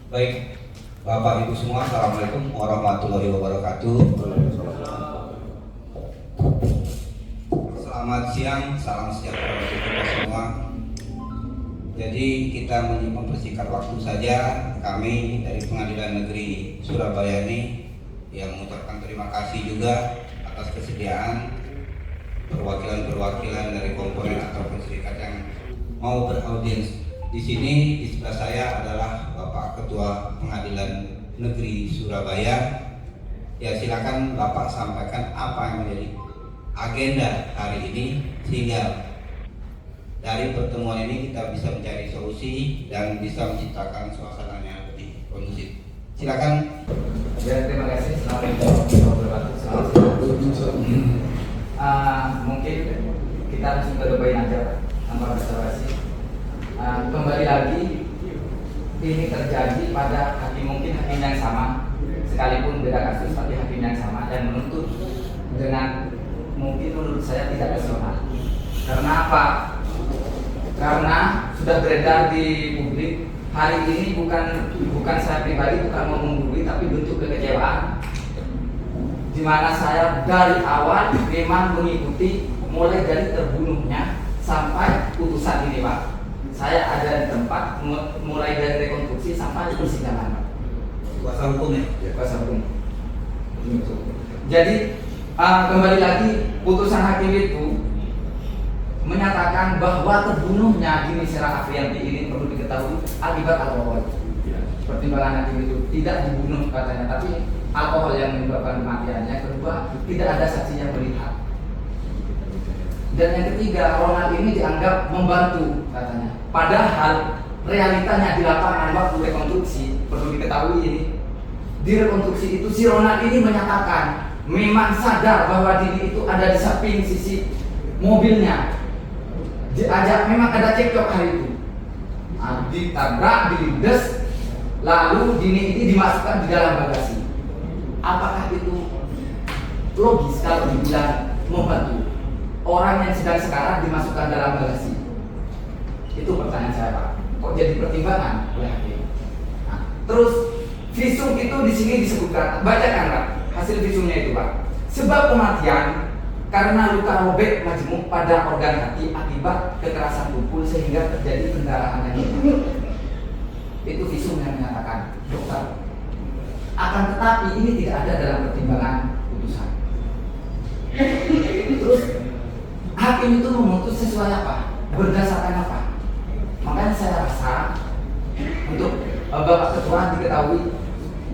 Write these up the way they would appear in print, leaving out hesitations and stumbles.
Baik, Bapak Ibu semua, Assalamualaikum warahmatullahi wabarakatuh. Selamat siang, salam sejahtera untuk kita semua. Jadi kita mempersingkat waktu saja, kami dari Pengadilan Negeri Surabaya ini yang mengucapkan terima kasih juga atas kesediaan perwakilan-perwakilan dari komponen atau serikat yang mau beraudiens. Di sini di sebelah saya adalah Bapak Ketua Pengadilan Negeri Surabaya. Ya, silakan Bapak sampaikan apa yang menjadi agenda hari ini sehingga dari pertemuan ini kita bisa mencari solusi dan bisa menciptakan suasana yang lebih kondusif. Silakan. Ya, terima kasih. Assalamualaikum warahmatullahi wabarakatuh. Mungkin kita langsung ke poin aja tanpa basa-basi. Kembali lagi, ini terjadi pada hakim yang sama, sekalipun beda kasus tapi hakim yang sama dan menuntut dengan mungkin menurut saya tidak rasional. Karena apa? Karena sudah beredar di publik hari ini bukan saya pribadi bukan mau menggurui tapi bentuk kekecewaan, di mana saya dari awal memang mengikuti mulai dari terbunuhnya sampai putusan ini, Pak. Saya ada di tempat mulai dari rekonstruksi sampai persidangan. Kuasa hukum ya? Kuasa hukum. Jadi kembali lagi, putusan hakim itu menyatakan bahwa terbunuhnya Dini Sera Afrianti ini perlu diketahui akibat alkohol. Pertimbangan hakim itu tidak dibunuh katanya, tapi alkohol yang menyebabkan kematiannya. Kedua, tidak ada saksi yang melihat. Dan yang ketiga, Ronald ini dianggap membantu katanya. Padahal realitanya di lapangan waktu rekonstruksi, perlu diketahui ini, di rekonstruksi itu si Ronald ini menyatakan memang sadar bahwa Dini itu ada di samping sisi mobilnya. Diajak, memang ada cekcok hari itu. Ditabrak, dilindas, lalu Dini ini dimasukkan di dalam bagasi. Apakah itu logis kalau dibilang membantu? Orang yang sedang sekarat dimasukkan dalam bagasi. Itu pertanyaan saya, Pak. Kok jadi pertimbangan oleh hakim? Terus visum itu di sini disebutkan, bacakan Pak hasil visumnya itu, Pak. Sebab kematian karena luka robek majemuk pada organ hati akibat kekerasan tubuh sehingga terjadi pendarahan yang tinggi. Itu visum yang menyatakan, dokter. Akan tetapi ini tidak ada dalam pertimbangan putusan. Terus hakim itu memutus sesuai apa? Berdasarkan apa? Makanya saya rasa untuk Bapak Ketua diketahui,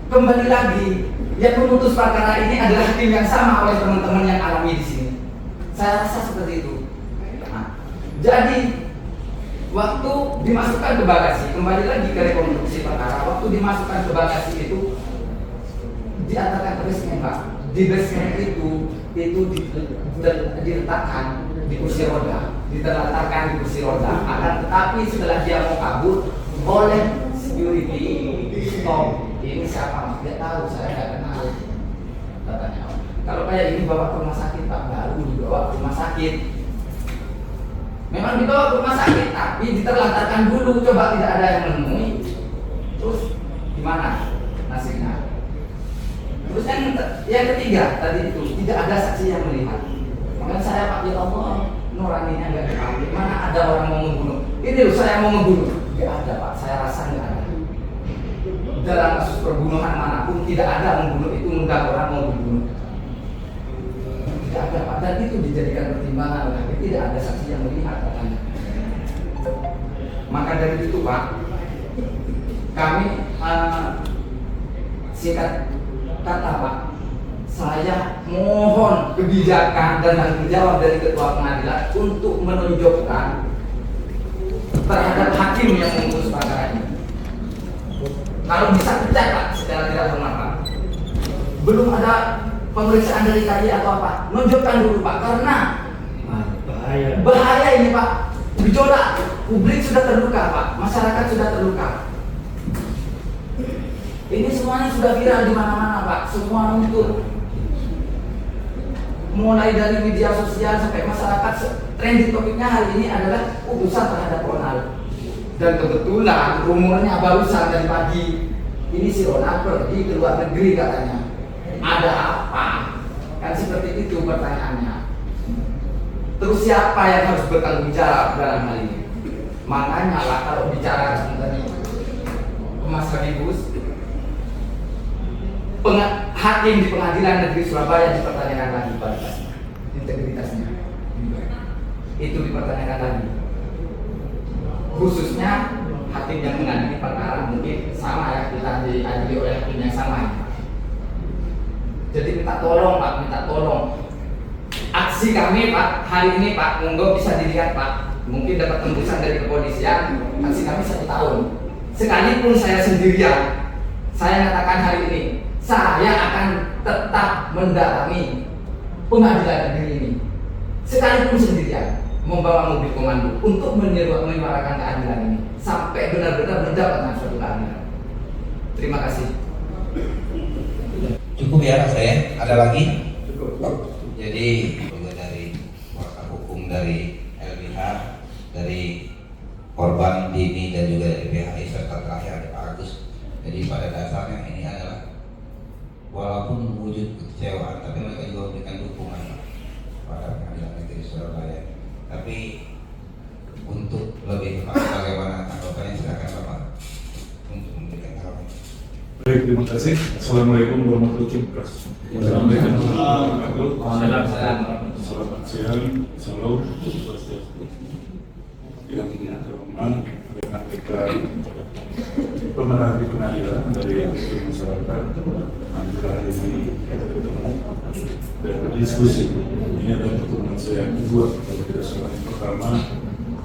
kembali lagi yang memutus perkara ini adalah hakim yang sama oleh teman-teman yang alami di sini. Saya rasa seperti itu. Jadi waktu dimasukkan ke bagasi, kembali lagi ke rekonstruksi perkara. Waktu dimasukkan ke bagasi itu diantarkan ke basement, Pak. Di basement itu diletakkan di kursi roda, diterlantarkan di kursi roda. Akan tetapi setelah dia mau kabur, oleh security stop. Ini siapa? Tidak tahu, saya tidak kenal. Katanya, kalau kayak ini bawa ke rumah sakit, Pak, baru dibawa ke rumah sakit. Memang dibawa ke rumah sakit, tapi diterlantarkan dulu. Coba tidak ada yang menemui. Terus gimana nasibnya? Terus yang ketiga tadi itu tidak ada saksi yang melihat. Maka saya, Pak, ya Allah, nuraninya nggak diambil. Mana ada orang mau membunuh? Ini loh, saya mau membunuh. Nggak ada, Pak. Saya rasa nggak ada. Dalam kasus perbunuhan manapun tidak ada membunuh itu mengundang orang mau dibunuh. Tidak ada, Pak. Dan itu dijadikan pertimbangan oleh hakim. Tidak ada saksi yang melihat katanya. Maka dari itu, Pak, kami singkat kata, Pak, saya mohon kebijakan dan tanggung jawab dari Ketua Pengadilan untuk menunjukkan terhadap hakim yang memutus perkara ini. Kalau bisa pecat, Pak, secara tidak hormat, Pak. Belum ada pemeriksaan dari tadi atau apa, nunjukkan dulu, Pak, karena bahaya ini, Pak. Gejolak, publik sudah terluka, Pak, masyarakat sudah terluka. Ini semuanya sudah viral di mana-mana, Pak. Semua muncul. Mulai dari media sosial sampai masyarakat, trending topiknya hari ini adalah putusan terhadap Ronald. Dan kebetulan rumornya barusan dari pagi ini si Ronald pergi ke luar negeri katanya. Ada apa? Kan seperti itu pertanyaannya. Terus siapa yang harus bertanggung jawab dalam hal ini? Makanya lah kalau bicara tentang Mas Kadibus, hakim di Pengadilan Negeri Surabaya dipertanyakan lagi kualitasnya, integritasnya. Itu dipertanyakan lagi. Khususnya hakim yang mengadili perkara mungkin sama ya, kita diadili oleh hakim yang sama ya. Jadi minta tolong Pak, minta tolong. Aksi kami Pak, hari ini Pak, monggo bisa dilihat Pak. Mungkin dapat tembusan dari kepolisian, aksi kami 1 tahun. Sekalipun saya sendirian, saya katakan hari ini, saya akan tetap mendatangi pengadilan negeri ini. Sekalipun sendirian, membawa mobil komando untuk menyuarakan keadilan ini sampai benar-benar mendapatkan suatu keadilan. Terima kasih. Cukup ya saya. Ada lagi? Cukup. Jadi juga dari kuasa hukum dari LBH, dari korban Dini dan juga dari PHI serta terakhir ada Pak Agus. Jadi pada dasarnya ini adalah walaupun wujud kekecewaan, tapi mereka juga memberikan dukungan pada Pengadilan Negeri Surabaya. Tapi untuk lebih bagaimana tanggapannya, silakan Bapak untuk memberikan tanggapan. Baik, terima kasih. Assalamualaikum warahmatullahi wabarakatuh. Selamat siang, salam, yang terhormat rekan-rekan pemerhati pengadilan dari masyarakat. Alhamdulillah ini kita ketemu dan berdiskusi. Ini adalah pertemuan saya yang kedua, kalau tidak salah yang pertama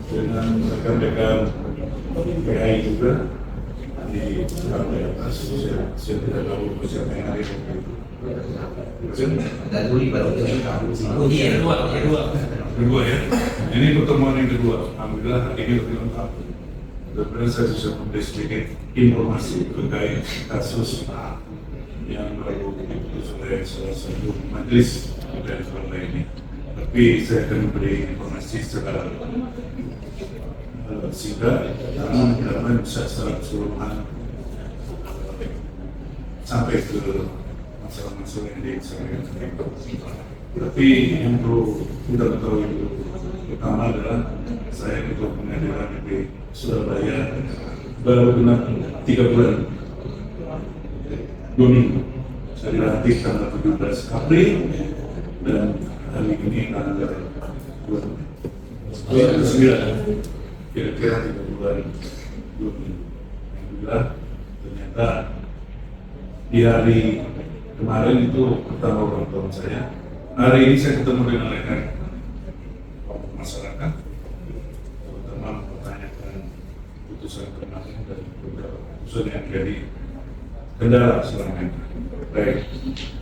dengan rekan-rekan PHI juga di atas. Saya tidak tahu siapa yang hari itu. Dan Uli baru Kedua ya. Ini pertemuan yang kedua. Alhamdulillah hari ini lebih lengkap. Dan saya bisa memberi sedikit informasi terkait kasus yang baru diputus oleh salah satu majelis dari Surabaya ini. Tapi saya akan memberi informasi secara singkat karena mudah-mudahan bisa secara keseluruhan sampai ke masalah-masalah yang disampaikan. Tapi yang perlu kita ketahui pertama adalah saya Ketua Pengadilan Negeri Surabaya baru genap 3 bulan 2 minggu. Saya dilantik tanggal 17 April dan hari ini tanggal 29, kira-kira 3 bulan 2 minggu. Alhamdulillah ternyata di hari kemarin itu pertama ulang tahun saya. Hari ini saya ketemu dengan rekan masyarakat, terutama mempertanyakan putusan kemarin dan beberapa putusan yang jadi kendala selama ini. Baik,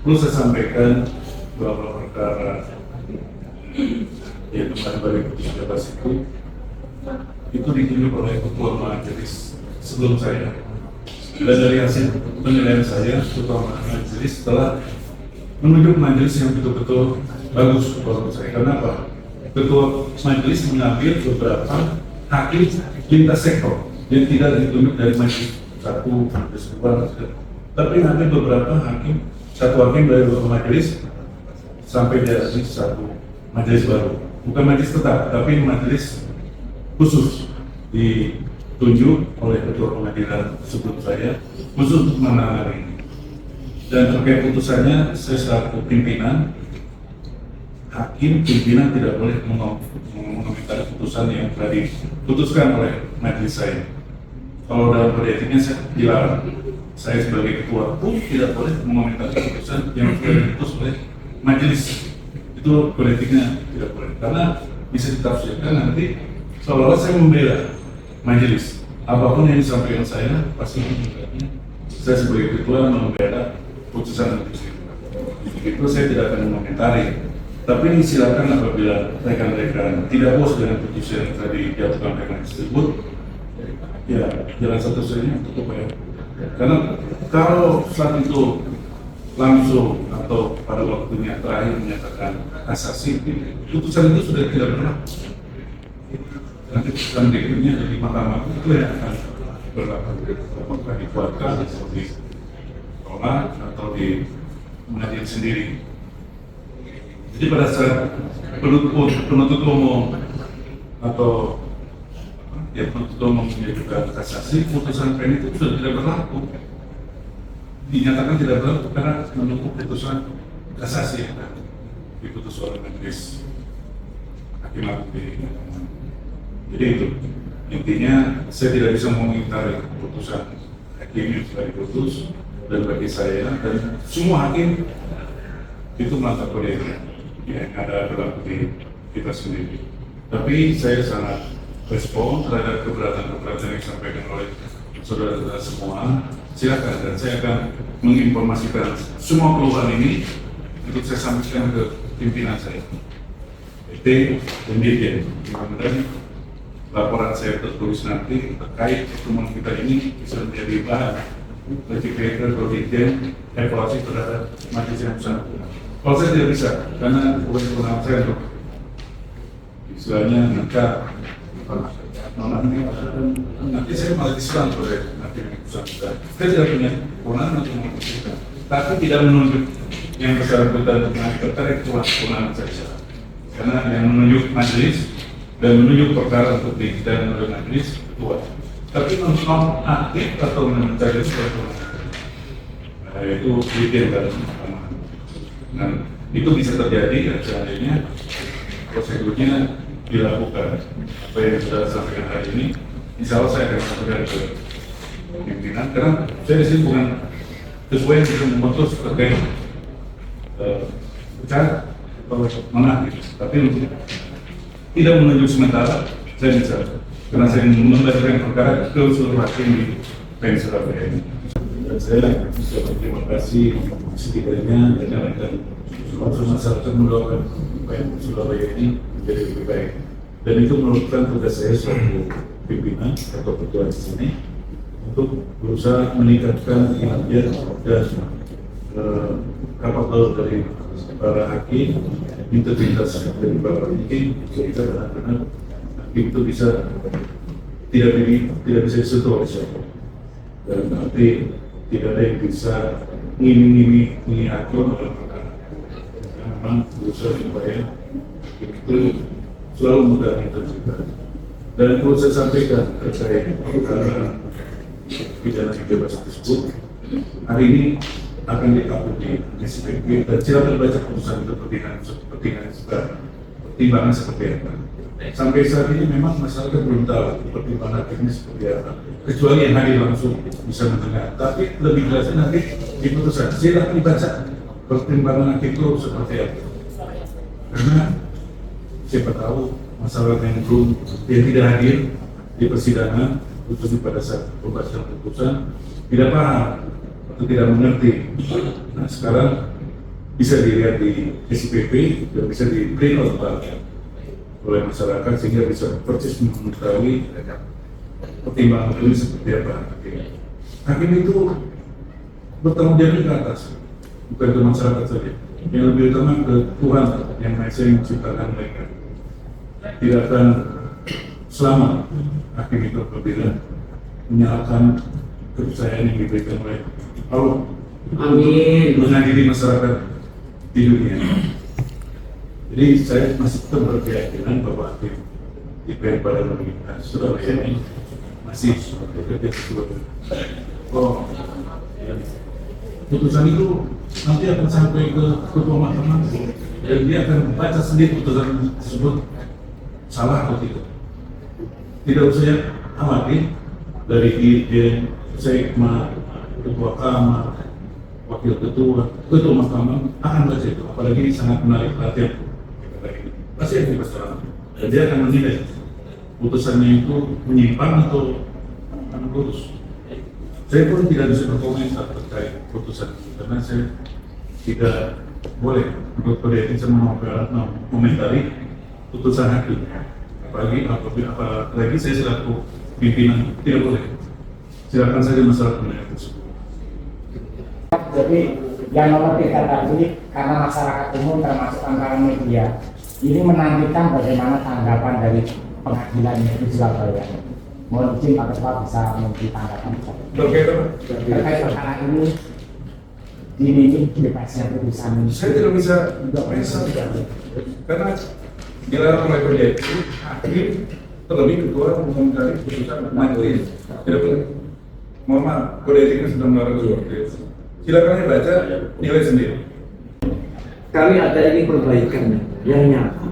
perlu saya sampaikan bahwa perkara yang kemarin dari putus 11 itu ditunjuk oleh ketua majelis sebelum saya. Dan dari hasil penilaian saya, ketua majelis telah menunjuk majelis yang betul-betul bagus menurut saya. Kenapa? Ketua majelis mengambil beberapa hakim lintas sektor yang tidak ditunjuk dari majelis satu, majelis dua, tapi mengambil beberapa hakim, satu hakim dari beberapa majelis sampai dari satu majelis baru. Bukan majelis tetap, tapi majelis khusus ditunjuk oleh ketua pengadilan sebelum saya khusus untuk menangani ini. Dan terkait putusannya, saya selaku pimpinan, hakim pimpinan tidak boleh mengomentari putusan yang telah diputuskan oleh majelis saya. Kalau dalam kode etiknya saya dilarang. Saya sebagai ketua pun tidak boleh mengomentari putusan yang telah diputus oleh majelis. Itu kode etiknya tidak boleh, karena bisa ditafsirkan nanti seolah-olah saya membela majelis. Apapun yang disampaikan saya pasti saya sebagai ketua membela putusan majelis. Itu saya tidak akan mengomentari. Tapi ini silakan apabila rekan-rekan tidak puas dengan putusan yang tadi dijatuhkan oleh majelis tersebut, ya jalan satu-satunya untuk upaya. Karena kalau saat itu langsung atau pada waktunya terakhir menyatakan kasasi, putusan itu sudah tidak berlaku. Nanti putusan berikutnya dari mahkamah itu yang akan berlaku, apakah dikuatkan seperti tolak atau di pengadilan sendiri. Jadi pada saat penuntut umum atau penuntut umum mengajukan kasasi, putusan PN itu sudah tidak berlaku, dinyatakan tidak berlaku karena menunggu putusan kasasi yang diputus oleh majelis hakim agung. Jadi itu intinya, saya tidak bisa mengomentari putusan hakim yang sudah diputus, dan bagi saya dan semua hakim itu melanggar kode etik yang ada dalam diri kita sendiri. Tapi saya sangat respon terhadap keberatan-keberatan yang disampaikan oleh saudara-saudara semua. Silakan, dan saya akan menginformasikan semua keluhan ini untuk saya sampaikan ke pimpinan saya, PT dan Dirjen. Mudah-mudahan laporan saya tertulis nanti terkait pertemuan kita ini bisa menjadi bahan bagi PT dan Dirjen evaluasi terhadap majelis yang bersangkutan. Kalau saya tidak bisa, karena kewenangan saya untuk istilahnya nanti saya malah diserang oleh nanti yang bersangkutan. Saya tidak punya kewenangan untuk memutuskan, tapi tidak menunjuk yang bersangkutan terkait kewenangan saya. Karena yang menunjuk majelis dan menunjuk perkara untuk dikidang oleh majelis ketua. Tapi non aktif atau mencari sesuatu, itu Dirjen dan nah, itu bisa terjadi seandainya prosedurnya dilakukan. Apa yang sudah sampaikan hari ini, insya Allah saya akan sampaikan ke pimpinan, karena saya disini bukan ketua yang bisa memutus terkait bicara atau menang, tapi untuk tidak menunjuk sementara saya bisa, karena saya membacakan perkara ke seluruh hakim di PN Surabaya ini. Dan saya bisa berterima kasih setidaknya dengan masyarakat mendoakan PN Surabaya ini menjadi lebih baik. Dan itu merupakan tugas saya sebagai pimpinan atau ketua di sini untuk berusaha meningkatkan kinerja dan kapasitas dari para hakim, integritas dari para hakim, sehingga benar-benar hakim itu bisa tidak bisa disentuh oleh siapa, dan nanti tidak ada yang bisa ngimi hakim dalam perkara. Memang berusaha supaya itu selalu mudah integritas. Dan perlu saya sampaikan terkait perkara pidana bebas tersebut, hari ini akan diupload di SPP, dan silakan baca putusan itu pertimbangan seperti apa. Sampai saat ini memang masyarakat belum tahu pertimbangan ini seperti apa, kecuali yang hadir langsung bisa mendengar. Tapi lebih jelasnya nanti di putusan, silakan dibaca pertimbangan hakim itu seperti apa. Karena siapa tahu masyarakat yang tidak hadir di persidangan, khususnya pada saat pembacaan putusan, tidak paham atau tidak mengerti. Nah, sekarang bisa dilihat di SPP dan bisa di print out oleh masyarakat, sehingga bisa persis mengetahui pertimbangan ini seperti apa. Hakim itu bertanggung jawab ke atas, bukan ke masyarakat saja. Yang lebih utama ke Tuhan yang Maha Esa yang menciptakan mereka. Tidak akan selamat hakim itu apabila menyalahkan kepercayaan yang diberikan oleh Allah. Amin. Mengadili masyarakat di dunia. Jadi saya masih tetap berkeyakinan bahwa hakim di PN Surabaya ini masih bekerja sesuai. Putusan itu nanti akan sampai ke ketua mahkamah dan dia akan membaca sendiri putusan tersebut salah atau tidak. Tidak usah khawatir dari Dirjen, Sekma, ketua kamar, wakil ketua mahkamah akan baca itu, apalagi sangat menarik perhatian. Pasti akan dibaca dan dia akan menilai putusannya itu menyimpang atau lurus. Saya pun tidak bisa berkomentar terkait putusan itu, karena saya tidak boleh menurut kode etik mengomentari putusan hakim. Apalagi saya selaku pimpinan tidak boleh. Silakan saja masyarakat menilai tersebut. Jadi yang nomor 3 tadi, karena masyarakat umum termasuk antara media ini menantikan bagaimana tanggapan dari pengadilan negeri Surabaya. mohon izin Pak Ketua bisa memberi tanggapan Terkait apa? terkait perkara ini ini bebasnya putusan. Saya tidak bisa mengapresiasi karena dilarang oleh PDIP. Ini terlebih ketua mengumumkan putusan majelis. Tidak boleh. Mohon maaf, kode etiknya sudah melarang seperti itu. Silakan baca, nilai sendiri. Kami ada ini perbaikan yang nyata.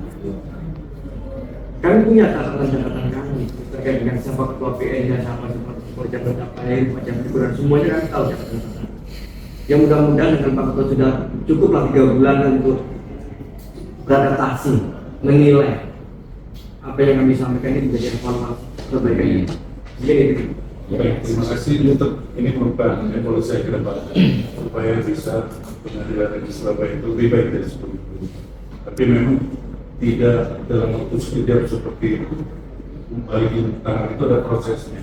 Kami punya catatan-catatan kami terkait dengan siapa ketua PN dan siapa pejabat apa lain, macam hiburan semuanya kami tahu catatan. Yang mudah-mudahan dengan Pak Ketua sudah cukuplah 3 bulan untuk beradaptasi, menilai apa yang kami sampaikan ini menjadi evaluasi perbaikan ini. Jadi Baik, terima kasih untuk ini merupakan evaluasi saya ke depan supaya bisa pengadilan negeri Surabaya itu lebih baik dari sebelumnya. Tapi memang tidak dalam waktu sekejap seperti itu. Balik tangan itu ada prosesnya.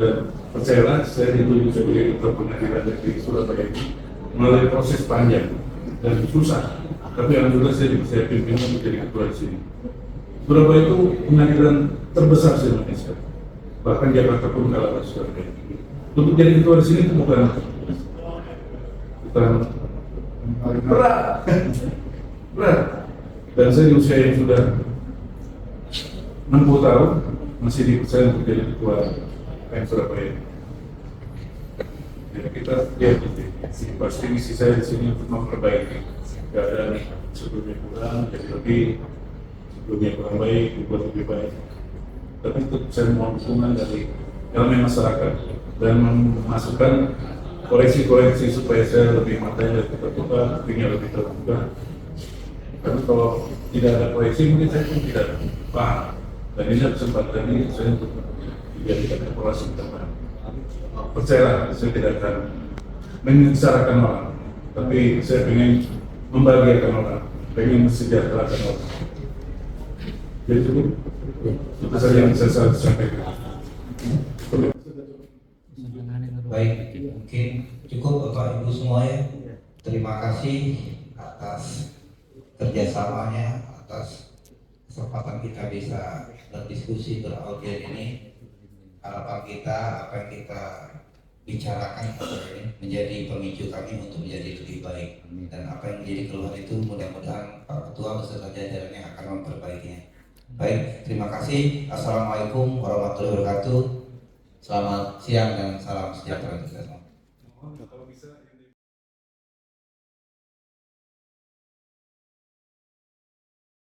Dan percayalah, saya dituju sebagai ketua pengadilan negeri Surabaya ini melalui proses panjang dan susah. Tapi alhamdulillah saya pimpin menjadi ketua di sini. Surabaya itu pengadilan terbesar di Indonesia. Bahkan Jakarta pun kalah Surabaya. Untuk jadi ketua di sini itu bukan berat. Dan saya di usia yang sudah 60 tahun masih dipercaya untuk jadi ketua PN Surabaya. Ya, kita lihat pasti misi saya di sini untuk memperbaiki keadaan sebelumnya kurang, jadi lebih sebelumnya kurang baik, dibuat lebih baik. Tapi itu saya mohon dukungan dari elemen masyarakat dan memasukkan koreksi-koreksi supaya saya lebih matanya lebih terbuka, kupingnya lebih terbuka. Karena kalau tidak ada koreksi mungkin saya pun tidak paham. Dan ini kesempatan ini saya untuk dijadikan evaluasi utama. Percayalah, saya tidak akan membicarakan orang, tapi saya ingin membahagiakan orang, ingin mensejahterakan orang. Jadi itu saja yang bisa saya sampaikan. Baik, mungkin cukup Bapak Ibu semua ya. Terima kasih atas kerjasamanya, atas kesempatan kita bisa berdiskusi beraudien ini. Harapan kita, apa yang kita bicarakan ini menjadi pemicu kami untuk menjadi lebih baik. Dan apa yang menjadi keluhan itu mudah-mudahan Pak Ketua beserta jajarannya akan memperbaikinya. Baik, terima kasih. Assalamualaikum warahmatullahi wabarakatuh. Selamat siang dan salam sejahtera untuk kita semua.